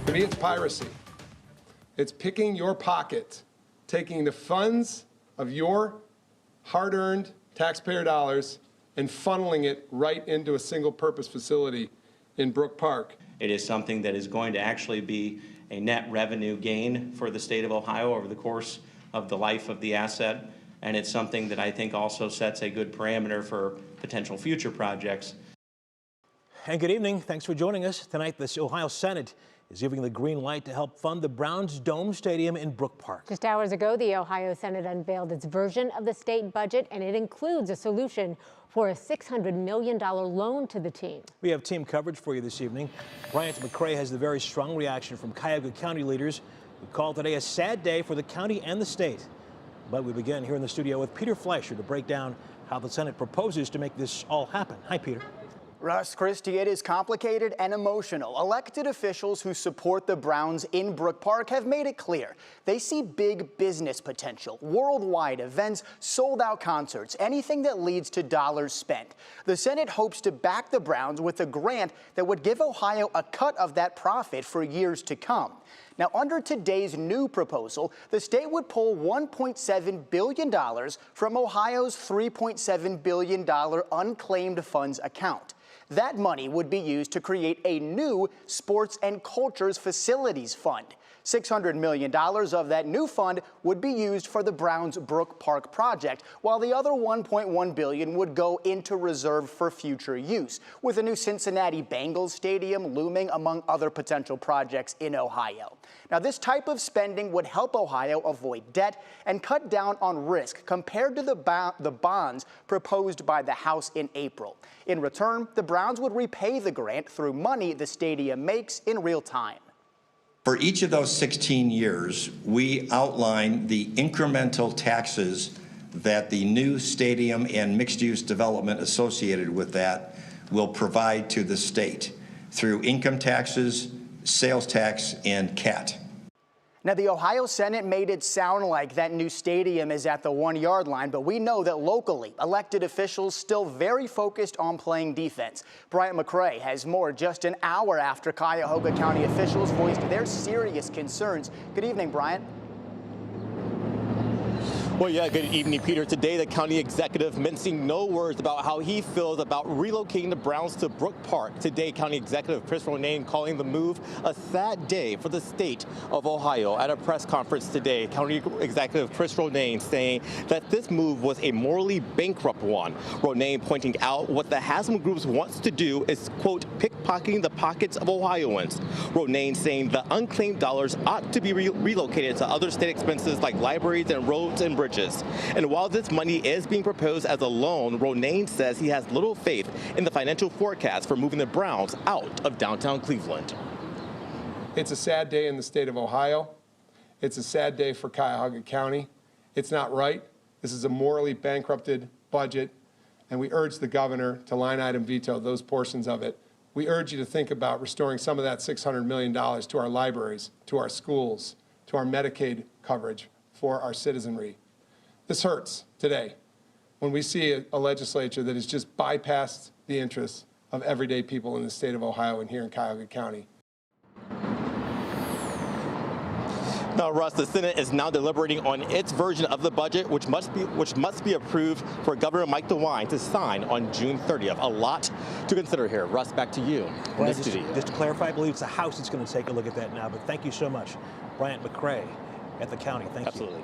To me, it's piracy. It's picking your pocket, taking the funds of your hard-earned taxpayer dollars and funneling it right into a single-purpose facility in Brook Park. It is something that is going to actually be a net revenue gain for the state of Ohio over the course of the life of the asset, and it's something that I think also sets a good parameter for potential future projects. And good evening. Thanks for joining us. Tonight, the Ohio Senate is giving the green light to help fund the Browns Dome Stadium in Brook Park. Just hours ago, the Ohio Senate unveiled its version of the state budget, and it includes a solution for a $600 million loan to the team. We have team coverage for you this evening. Bryant McCrae has the very strong reaction from Cuyahoga County leaders who called today a sad day for the county and the state. But we begin here in the studio with Peter Fleischer to break down how the Senate proposes to make this all happen. Hi, Peter. Russ, Christie, it is complicated and emotional. Elected officials who support the Browns in Brook Park have made it clear they see big business potential, worldwide events, sold-out concerts, anything that leads to dollars spent. The Senate hopes to back the Browns with a grant that would give Ohio a cut of that profit for years to come. Now, under today's new proposal, the state would pull $1.7 billion from Ohio's $3.7 billion unclaimed funds account. That money would be used to create a new Sports and Cultures Facilities Fund. $600 million of that new fund would be used for the Browns Brook Park project, while the other $1.1 billion would go into reserve for future use, with a new Cincinnati Bengals stadium looming among other potential projects in Ohio. Now, this type of spending would help Ohio avoid debt and cut down on risk compared to the bonds proposed by the House in April. In return, the Browns would repay the grant through money the stadium makes in real time. For each of those 16 years, we outline the incremental taxes that the new stadium and mixed-use development associated with that will provide to the state through income taxes, sales tax, and CAT. Now, the Ohio Senate made it sound like that new stadium is at the 1-yard line, but we know that locally, elected officials still very focused on playing defense. Bryant McCrae has more just an hour after Cuyahoga County officials voiced their serious concerns. Good evening, Bryant. Well, yeah, good evening, Peter. Today, the county executive mincing no words about how he feels about relocating the Browns to Brook Park. Today, County Executive Chris Ronayne calling the move a sad day for the state of Ohio. At a press conference today, County Executive Chris Ronayne saying that this move was a morally bankrupt one. Ronayne pointing out what the Haslam Group wants to do is, quote, pickpocketing the pockets of Ohioans. Ronayne saying the unclaimed dollars ought to be relocated to other state expenses like libraries and roads and bridges. And while this money is being proposed as a loan, Ronayne says he has little faith in the financial forecast for moving the Browns out of downtown Cleveland. It's a sad day in the state of Ohio. It's a sad day for Cuyahoga County. It's not right. This is a morally bankrupted budget, and we urge the governor to line item veto those portions of it. We urge you to think about restoring some of that $600 million to our libraries, to our schools, to our Medicaid coverage for our citizenry. This hurts today when we see a legislature that has just bypassed the interests of everyday people in the state of Ohio and here in Cuyahoga County. Now, Russ, the Senate is now deliberating on its version of the budget, which must be approved for Governor Mike DeWine to sign on June 30th. A lot to consider here. Russ, back to you in the studio. Just to clarify, I believe it's the House that's going to take a look at that now, but thank you so much. Bryant McCrae at the county. Thank you. Absolutely.